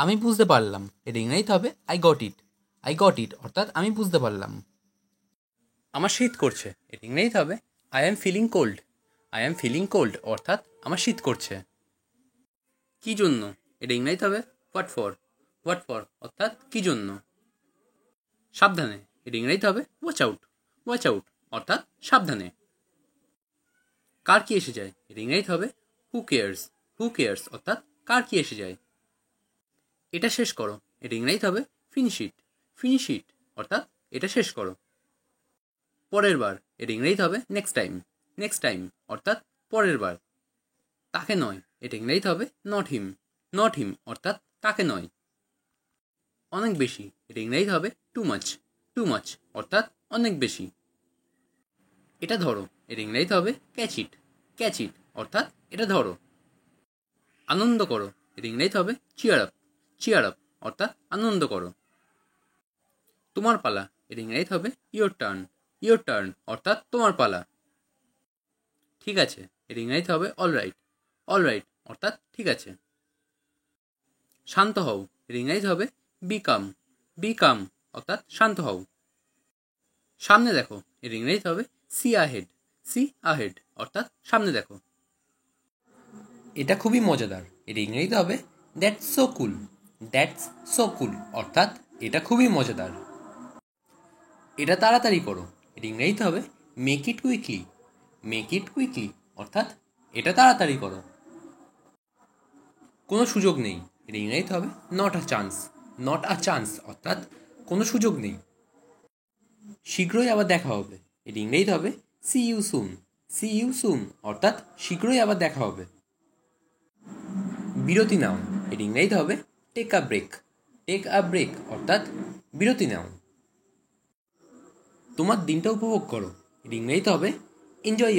আমি বুঝতে পারলাম, এটা ইংরেজিতে হবে আই গট ইট অর্থাৎ আমি বুঝতে পারলাম। আমার শীত করছে, এটা ইংরেজিতে হবে আই অ্যাম ফিলিং কোল্ড অর্থাৎ আমার শীত করছে। কী জন্য, এটা ইংরেজিতে হবে হোয়াট ফর অর্থাৎ কী জন্য। সাবধানে, এটা ইংরেজিতে হবে ওয়াচ আউট অর্থাৎ সাবধানে। কার কি এসে যায়, এটা ইংরেজিতে হবে হু কেয়ার্স অর্থাৎ কার কি এসে যায়। এটা শেষ করো, এটা ইংরেজিতে হবে ফিনিশ ইট অর্থাৎ এটা শেষ করো। পরের বার, এটা ইংরেজিতে হবে নেক্সট টাইম অর্থাৎ পরের বার। তাকে নয়, এটা ইংরেজিতে হবে নট হিম অর্থাৎ তাকে নয়। অনেক বেশি, এটা ইংরেজিতে হবে টু মাচ অর্থাৎ অনেক বেশি। এটা ধরো, এটা ইংরেজিতে হবে ক্যাচ ইট অর্থাৎ এটা ধরো। আনন্দ করো, এটা ইংরেজিতে হবে চিয়ার আপ অর্থাৎ আনন্দ করো। তোমার পালা, এটা ইংরেজিতে হবে ইয়োর টার্ন অর্থাৎ তোমার পালা। ঠিক আছে, এটা ইংরেজিতে হবে অল রাইট অর্থাৎ ঠিক আছে। শান্ত হও, এটা ইংরেজিতে হবে বি কাম অর্থাৎ শান্ত হও। সামনে দেখো, এর ইংরেজিতে হবে সি আহেড অর্থাৎ সামনে দেখো। এটা খুবই মজাদার, এর ইংরেজিতে হবে দ্যাটস সো কুল অর্থাৎ এটা খুবই মজাদার। এটা তাড়াতাড়ি করো, এর ইংরেজিতে হবে মেক ইট কুইকলি অর্থাৎ এটা তাড়াতাড়ি করো। কোনো সুযোগ নেই, এর ইংরেজিতে হবে নট আ চান্স অর্থাৎ কোনো সুযোগ নেই। শীঘ্রই আবার দেখা হবে, এর ইংরেজিতে হবে সি ইউ সুন অর্থাৎ শীঘ্রই আবার দেখা হবে। বিরতি নাও, এর ইংরেজিতে হবে টেক আ ব্রেক অর্থাৎ বিরতি নাও। তোমার দিনটা উপভোগ করো, এর ইংরেজিতে হবে এনজয়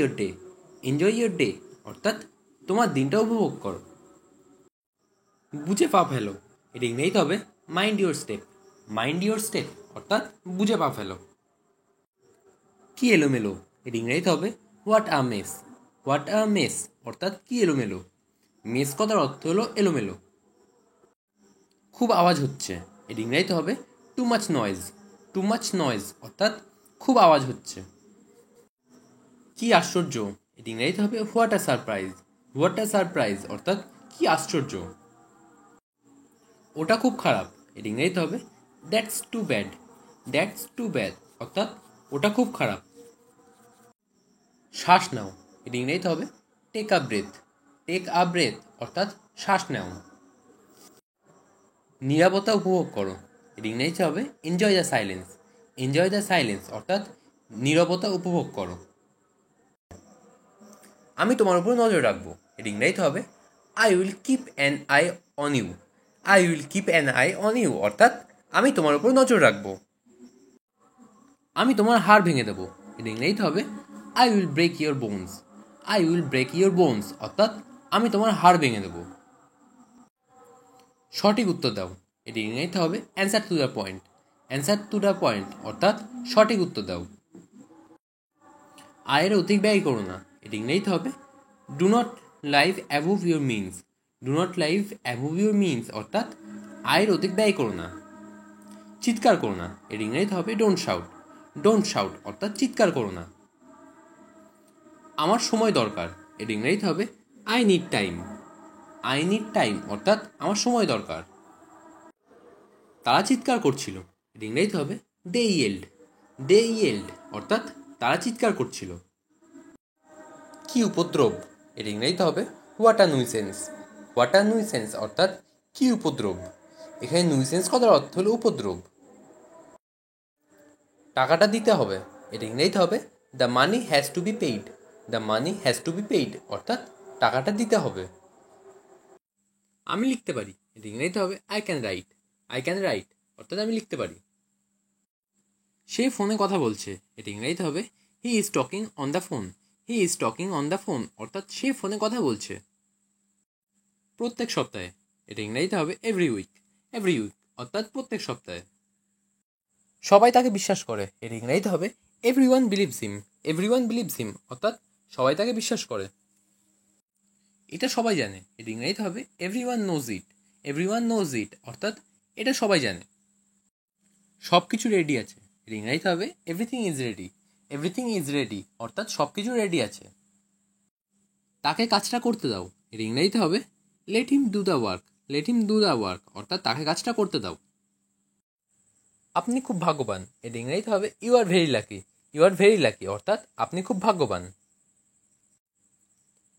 ইয়োর ডে অর্থাৎ তোমার দিনটা উপভোগ করো। বুঝে পা ফেলো, এর ইংরেজিতে হবে মাইন্ড ইয়োর স্টেপ অর্থাৎ বুঝে পা ফেলো। কি এলোমেলো, এর ইংরেজিতে হবে হোয়াট আ মেস অর্থাৎ কি এলোমেলো। মেস কথার অর্থ হলো এলোমেলো। খুব আওয়াজ হচ্ছে, এর ইংরেজিতে হবে টু মাচ নয়েজ অর্থাৎ খুব আওয়াজ হচ্ছে। কি আশ্চর্য, এর ইংরেজিতে হবে হোয়াট আ সারপ্রাইজ অর্থাৎ কি আশ্চর্য। ওটা খুব খারাপ, এর ইংরেজিতে হবে দ্যাটস টু ব্যাড অর্থাৎ ওটা খুব খারাপ। শ্বাস নাও, এর ইংরেজিতে হবে টেক আ ব্রেথ অর্থাৎ শ্বাস নাও। নীরবতা উপভোগ করো, এর ইংরেজিতে হবে এনজয় দ্য সাইলেন্স অর্থাৎ নীরবতা উপভোগ করো। আমি তোমার উপর নজর রাখবো, এর ইংরেজিতে হবে I will keep an eye on you অর্থাৎ আমি তোমার উপর নজর রাখবো। আমি তোমার হাড় ভেঙে দেবো, এর ইংরেজিতে হবে I will break your bones অর্থাৎ আমি তোমার হাড় ভেঙে দেবো। সঠিক উত্তর দাও, এটি ইংরেজিতে হবে অ্যান্সার টু দ্য পয়েন্ট অর্থাৎ সঠিক উত্তর দাও। আয়ের অধিক ব্যয় করো না, এটি ইংরেজিতে হবে do not live above your means অর্থাৎ আয়ের অধিক ব্যয় করো না। চিৎকার করো না, এর ইংরেজিতে হবে ডোন্ট শাউট অর্থাৎ চিৎকার করো না। আমার সময় দরকার, এর ইংরেজিতে হবে আই নিড টাইম অর্থাৎ আমার সময় দরকার। তারা চিৎকার করছিল, এর ইংরেজিতে হবে দে ইয়েল্ড অর্থাৎ তারা চিৎকার করছিল। কি উপদ্রব, এর ইংরেজিতে হবে হোয়াট আ নুইসেন্স অর্থাৎ কি উপদ্রব। এখানে নুইসেন্স কথার অর্থ হলো উপদ্রব। টাকাটা দিতে হবে, এর ইংরেজিতে হবে the money has to be paid অর্থাৎ টাকাটা দিতে হবে। আমি লিখতে পারি, এর ইংরেজিতে হবে আই ক্যান রাইট অর্থাৎ আমি লিখতে পারি। সে ফোনে কথা বলছে, এটা ইংরেজিতে হবে he is talking on the phone অর্থাৎ সে ফোনে কথা বলছে। প্রত্যেক সপ্তাহে, এটা ইংরেজিতে হবে এভরি উইক অর্থাৎ প্রত্যেক সপ্তাহে। সবাই তাকে বিশ্বাস করে, এর ইংরেজিতে হবে এভরিওয়ান বিলিভস হিম অর্থাৎ সবাই তাকে বিশ্বাস করে। এটা সবাই জানে, এর ইংরেজিতে হবে everyone knows everyone knows it অর্থাৎ এটা সবাই জানে। সব কিছু রেডি আছে, এর ইংরাজিতে হবে everything is ready. Everything is ready অর্থাৎ সব কিছু রেডি আছে। তাকে কাজটা করতে দাও, এর ইংরাজিতে হবে let him do the work. Let him do the work অর্থাৎ তাকে কাজটা করতে দাও। আপনি খুব ভাগ্যবান, এর ইংরাজিতে হবে you are very lucky. You are very lucky অর্থাৎ আপনি খুব ভাগ্যবান।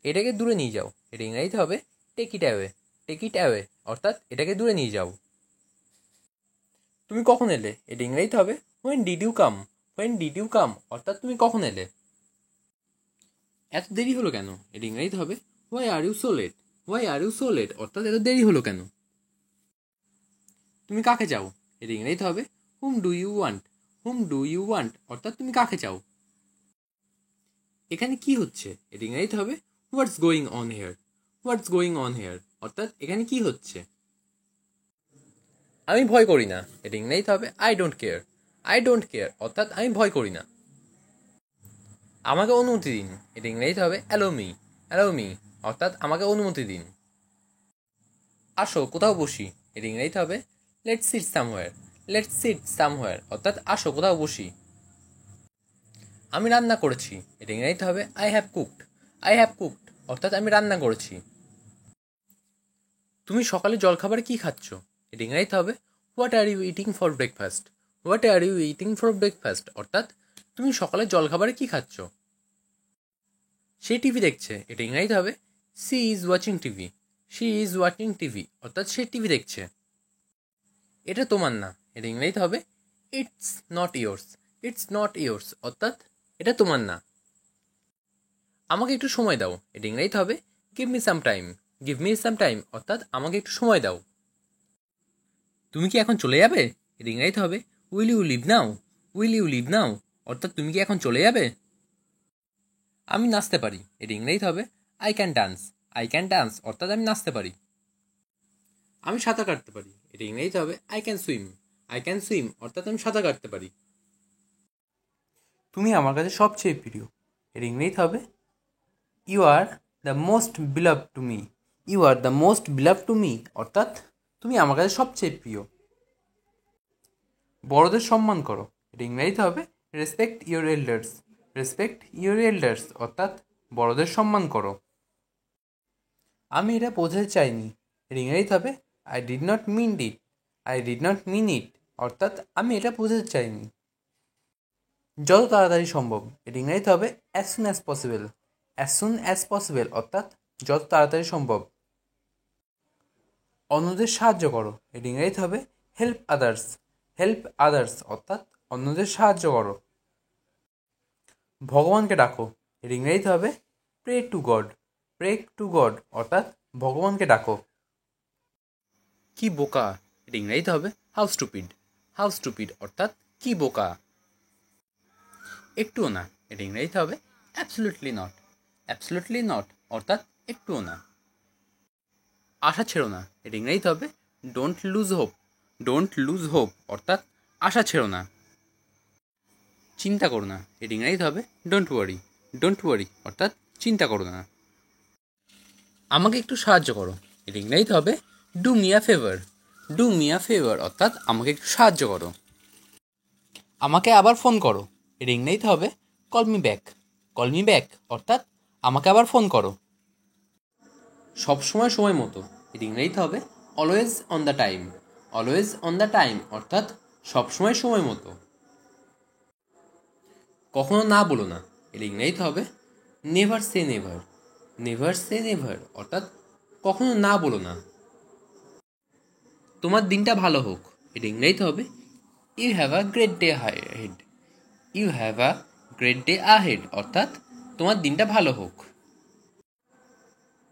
এটাকে দূরে নিয়ে যাও, এর ইংরাজিতে হবে take it away. Take it away অর্থাৎ এটাকে দূরে নিয়ে যাও। তুমি কখন এলে, এর ইংরাজিতে হবে when did you come. When did you come অর্থাৎ তুমি কখন এলে। এত দেরি হলো কেন, এর ইংরাজিতে হবে why are you so late. Why are you so late অর্থাৎ এত দেরি হলো কেন। তুমি কাকে চাও, এর ইংরাজিতে হবে whom do you want. Whom do you want অর্থাৎ তুমি কাকে চাও। এখানে কি হচ্ছে, এর ইংরাজিতে হবে what's going on here. What's going on here অর্থাৎ এখানে কি হচ্ছে। আমি ভয় করি না, এর ইংরাজিতে হবে I don't care. I don't care অর্থাৎ আমি ভয় করি না। আমাকে অনুমতি দিন, এর ইংরাজিতে হবে অ্যালো মি। অ্যালো মি অর্থাৎ আমাকে অনুমতি দিন। আসো কোথাও বসি, এর ইংরাজিতে হবে let's sit somewhere. Let's sit somewhere অর্থাৎ আসো কোথাও বসি। আমি রান্না করেছি, এর ইংরাজিতে হবে I have cooked. I have cooked অর্থাৎ আমি রান্না করেছি। তুমি সকালে জলখাবারে কি খাচ্ছ, এর ইংরাজিতে হবে what are you eating for breakfast. What are you eating for breakfast অর্থাৎ তুমি সকালে জলখাবারে কি খাচ্ছ। সে টিভি দেখছে, এটা ইংরাজিতে হবে she is watching TV. She is watching TV অর্থাৎ সে টিভি দেখছে। এটা তোমার না, এটা ইংরাজিতে হবে it's not yours. It's not yours অর্থাৎ এটা তোমার না। আমাকে একটু সময় দাও, এটা ইংরাজিতে হবে give me some time. Give me some time অর্থাৎ আমাকে একটু সময় দাও। তুমি কি এখন চলে যাবে, এটা ইংরাজিতে হবে will you leave now. Will you leave now অর্থাৎ তুমি কি এখন চলে যাবে। আমি নাচতে পারি, এটা ইংরেজিতে হবে I can dance. I can dance অর্থাৎ আমি নাচতে পারি। আমি সাঁতার কাটতে পারি, এটা ইংরেজিতে হবে I can swim. I can swim অর্থাৎ আমি সাঁতার কাটতে পারি। তুমি আমার কাছে সবচেয়ে প্রিয়, এর ইংরেজিতে হবে you are the most beloved to me. You are the most beloved to me অর্থাৎ তুমি আমার কাছে সবচেয়ে প্রিয়। বড়দের সম্মান করো, এটা ইংরেজিতে হবে respect your elders. Respect your elders অর্থাৎ বড়দের সম্মান করো। আমি এটা বোঝাতে চাইনি, এর ইংরেজিতে হবে I did not mean it. I did not mean it অর্থাৎ আমি এটা বোঝাতে চাইনি। যত তাড়াতাড়ি সম্ভব, এর ইংরেজিতে হবে as soon as possible. As soon as possible অর্থাৎ যত তাড়াতাড়ি সম্ভব। অন্যদের সাহায্য করো, এর ইংরেজিতে হবে হেল্প আদার্স। হেল্প আদার্স অর্থাৎ অন্যদের সাহায্য করো। ভগবানকে ডাকো, এর ইংরেজিতে হবে pray to God. Pray to God অর্থাৎ ভগবানকে ডাকো। কি বোকা, এর ইংরেজিতে হবে হাউ স্টুপিড। হাউ স্টুপিড অর্থাৎ কি বোকা। একটুও না, এর ইংরেজিতে হবে অ্যাবসলিউটলি নট। অ্যাবসলিউটলি নট অর্থাৎ একটুও না। আশা ছেড়ো না, এর ইংরেজিতে হবে don't lose hope. Don't lose hope অর্থাৎ আশা ছেড়ো না। চিন্তা করো না, এর ইংরেজিতে হবে ডোন্ট ওয়ারি। ডোন্ট ওয়ারি অর্থাৎ চিন্তা করো না। আমাকে একটু সাহায্য করো, এর ইংরেজিতে হবে do me a favour. Do me a favour অর্থাৎ আমাকে একটু সাহায্য করো। আমাকে আবার ফোন করো, এর ইংরেজিতে হবে call me back. Call me back অর্থাৎ আমাকে আবার ফোন করো। সবসময় সময় মতো, এর ইংরেজিতে হবে always on the time. Always on the time অর্থাৎ সবসময় সময় মতো। কখনো না বলো না, এর ইংরেজিতে হবে নেভার সে নেভার। নেভার সে নেভার অর্থাৎ কখনো না বলো না। তোমার দিনটা ভালো হোক, এর ইংরেজিতে হবে you have a great day ahead. You have a great day ahead অর্থাৎ তোমার দিনটা ভালো হোক।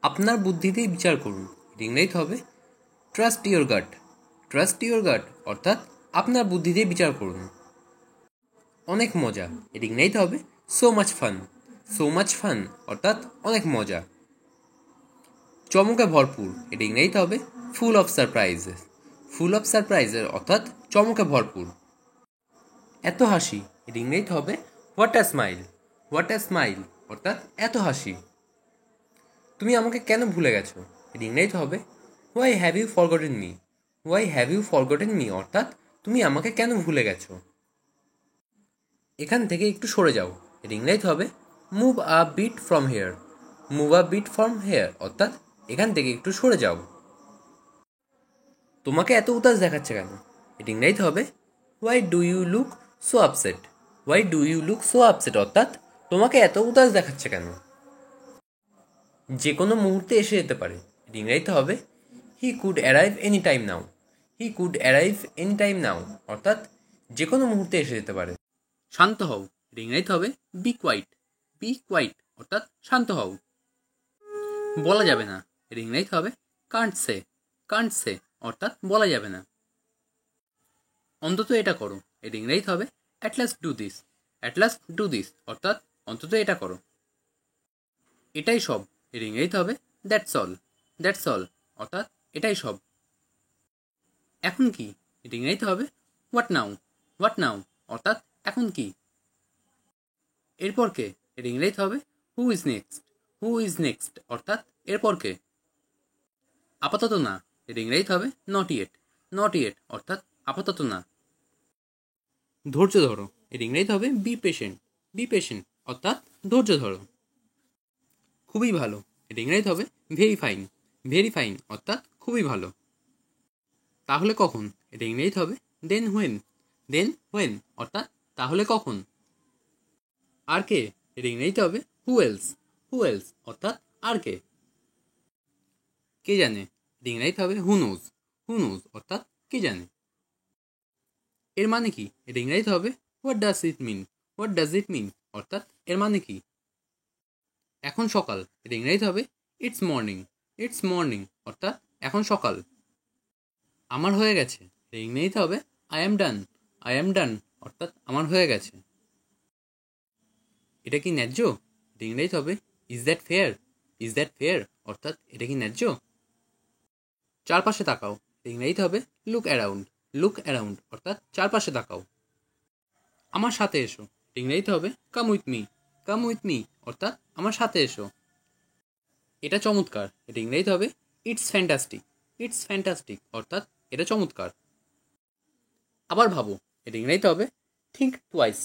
আপনার বুদ্ধিতেই বিচার করুন, এর ইংরেজিতে হবে trust your gut. Trust your gut অর্থাৎ আপনার বুদ্ধিতেই বিচার করুন। অনেক মজা, এর ইংরেজিতে হবে so much fun. So much fun অর্থাৎ অনেক মজা। চমকে ভরপুর, এর ইংরেজিতে হবে full of surprises. Full of surprises অর্থাৎ চমকে ভরপুর। এত হাসি, এর ইংরেজিতে হবে what a smile. What a smile অর্থাৎ এত হাসি। তুমি আমাকে কেন ভুলে গেছো, এর ইংরেজিতে হবে why have you forgotten me? Why have you forgotten me অর্থাৎ তুমি আমাকে কেন ভুলে গেছো? এখান থেকে একটু সরে যাও, এর ইংরেজি হবে move a bit from here. Move a bit from here অর্থাৎ এখান থেকে একটু সরে যাও। তোমাকে এত উদাস দেখাচ্ছে কেন? এর ইংরেজি হবে why do you look so upset. Why do you look so upset অর্থাৎ তোমাকে এত উদাস দেখাচ্ছে কেন? যে কোনো মুহূর্তে এসে যেতে পারে, এর ইংরেজিতে হবে he could arrive any time now. He could arrive any time now অর্থাৎ যে কোনো মুহূর্তে এসে যেতে পারে। শান্ত হও, এর ইংরেজিতে হবে বি কোয়াইট। বি কোয়াইট অর্থাৎ শান্ত হও। বলা যাবে না, এর ইংরেজিতে হবে কান্ট সে। কান্ট সে অর্থাৎ বলা যাবে না। অন্তত এটা করো, এর ইংরেজিতে হবে at last do this. At last do this অর্থাৎ অন্তত এটা করো। এটাই সব, এর ইংরেজিতে হবে দ্যাটস অল। দ্যাটস অল অর্থাৎ এটাই সব। এখন কি, এর ইংরেজিতে হবে হোয়াট নাও। হোয়াট নাও অর্থাৎ এখন কি। এরপর কে, এর ইংরেজিতে হবে who is next. Who is next অর্থাৎ এরপর কে। আপাতত না, এর ইংরেজিতে হবে নট ইয়েট। নট ইয়েট অর্থাৎ আপাতত না। ধৈর্য ধরো, এর ইংরেজিতে হবে বি পেশেন্ট। বি পেশেন্ট অর্থাৎ ধৈর্য ধরো। খুবই ভালো, এর ইংরেজিতে হবে ভেরি ফাইন। ভেরি ফাইন অর্থাৎ খুবই ভালো। তাহলে কখন, এর ইংরেজিতে হবে দেন হোয়েন। দেন হোয়েন অর্থাৎ তাহলে কখন। আর কে, এর ইংরেজিতে হবে হু এলস। হু এলস অর্থাৎ আর কে। কে জানে, এর ইংরেজিতে হবে হু নোজ। হু নোজ অর্থাৎ কে জানে। এর মানে কি, এর ইংরেজিতে হবে what does it mean. What does it mean অর্থাৎ এর মানে কি। এখন সকাল, এর ইংরেজিতে হবে ইটস মর্নিং। ইটস মর্নিং অর্থাৎ এখন সকাল। আমার হয়ে গেছে, এর ইংরেজিতে হবে I am done. I am ডান অর্থাৎ আমার হয়ে গেছে। এটা কি ন্যায্য, এর ইংরেজিতে হবে is that fair. Is that fair অর্থাৎ এটা কি ন্যায্য। চারপাশে তাকাও, এর ইংরেজিতে হবে লুক অ্যারাউন্ড। লুক অ্যারাউন্ড অর্থাৎ চারপাশে তাকাও। আমার সাথে এসো, এর ইংরেজিতে হবে come with me. Come with me অর্থাৎ আমার সাথে এসো। এটা চমৎকার, এর ইংরেজিতে হবে ইটস ফ্যান্টাস্টিক। ইটস ফ্যান্টাস্টিক অর্থাৎ এটা চমৎকার। আবার ভাবো, এর ইংরেজিতে হবে থিঙ্ক টুয়াইস।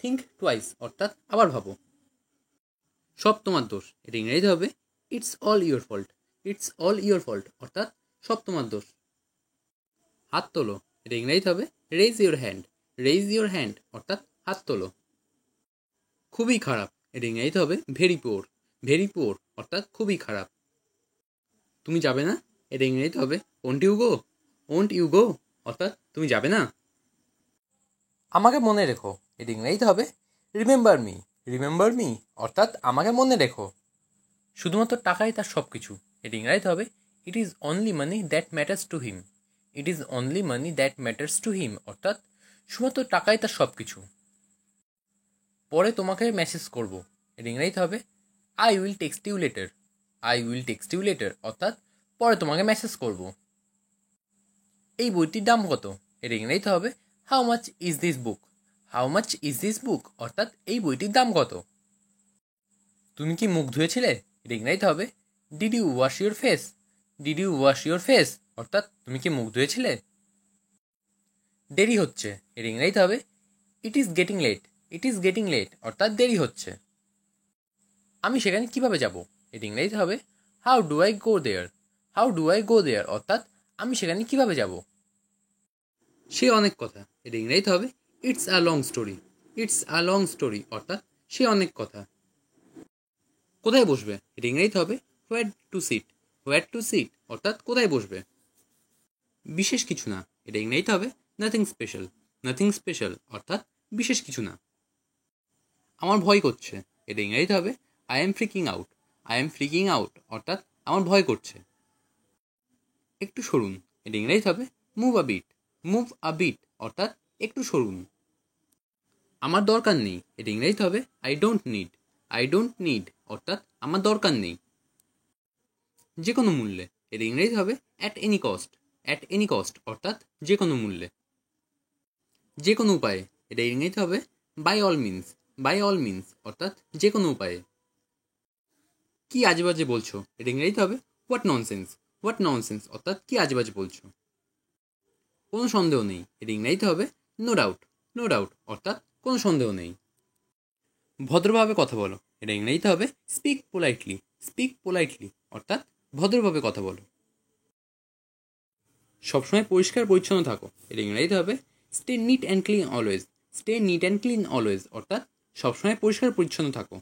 থিঙ্ক টুয়াইস অর্থাৎ আবার ভাবো। সব তোমার দোষ, এর ইংরেজিতে হবে it's all your fault. It's all your fault অর্থাৎ সব তোমার দোষ। হাত তোলো, এর ইংরেজিতে হবে raise your hand. Raise your hand অর্থাৎ হাত তোলো। খুবই খারাপ, এর ইংরেজিতে হবে ভেরি পুওর। ভেরি পুওর অর্থাৎ খুবই খারাপ। তুমি যাবে না, এর ইংরেজিতে হবে won't you go. Won't you go অর্থাৎ তুমি যাবে না। আমাকে মনে রেখো, এর ইংরেজিতে হবে রিমেম্বার মি। রিমেম্বার মি অর্থাৎ আমাকে মনে রেখো। শুধুমাত্র টাকাই তার সব কিছু, এর ইংরেজিতে হবে it is only money that matters to him. It is only money that matters to him অর্থাৎ শুধুমাত্র টাকাই তার সব কিছু। পরে তোমাকে মেসেজ করব, এর ইংরেজিতে হবে I will text you later. I will text you later অর্থাৎ পরে তোমাকে মেসেজ করব। এই বইটির দাম কত, এর ইংরেজিতে হবে how much is this book. How much is this book অর্থাৎ এই বইটির দাম কত। তুমি কি মুখ ধুয়েছিলে, এর ইংরেজিতে হবে did you wash your face. Did you wash your face অর্থাৎ তুমি কি মুখ ধুয়েছিলে। দেরি হচ্ছে, এর ইংরেজিতে হবে it is getting late. It is getting late অর্থাৎ দেরি হচ্ছে। আমি সেখানে কিভাবে যাব, এর ইংরেজিতে হবে how do I go there. How do I go there অর্থাৎ আমি সেখানে কিভাবে যাব। সে অনেক কথা, এর ইংরেজিতে হবে it's a long story. It's a long story অর্থাৎ সে অনেক কথা। কোথায় বসবে, এর ইংরেজিতে হবে where to sit. Where to sit অর্থাৎ কোথায় বসবে। বিশেষ কিছু না, এর ইংরেজিতে হবে নাথিং স্পেশাল। নাথিং স্পেশাল অর্থাৎ বিশেষ কিছু না। আমার ভয় করছে, এর ইংরেজিতে হবে I am freaking out. I am freaking out অর্থাৎ আমার ভয় করছে। একটু সরুন, এর ইংরেজিতে হবে move a bit. Move a bit অর্থাৎ একটু সরুন। আমার দরকার নেই, এর ইংরেজিতে হবে I don't need. I don't need অর্থাৎ আমার দরকার নেই। যে কোনো মূল্যে, এর ইংরেজি হবে at any cost. At any cost অর্থাৎ যে কোনো মূল্যে। যে কোনো উপায়ে, এটা ইংরেজিতে হবে by all means. By all means অর্থাৎ যে কোনো উপায়ে। কি আজে বাজে বলছো, এটা ইংরেজিতে হবে হোয়াট ননসেন্স। হোয়াট ননসেন্স অর্থাৎ কি আজেবাজে বলছো। কোনো সন্দেহ নেই, এটা ইংরেজিতে হবে নো ডাউট। নো ডাউট অর্থাৎ কোনো সন্দেহ নেই। ভদ্রভাবে কথা বলো, এটা ইংরেজিতে হবে স্পিক পোলাইটলি। স্পিক পোলাইটলি অর্থাৎ ভদ্রভাবে কথা বলো। সবসময় পরিষ্কার পরিচ্ছন্ন থাকো, এটা ইংরেজিতে হবে stay neat and clean always. Stay neat and clean always অর্থাৎ সবসময় পরিষ্কার পরিচ্ছন্ন থাকো।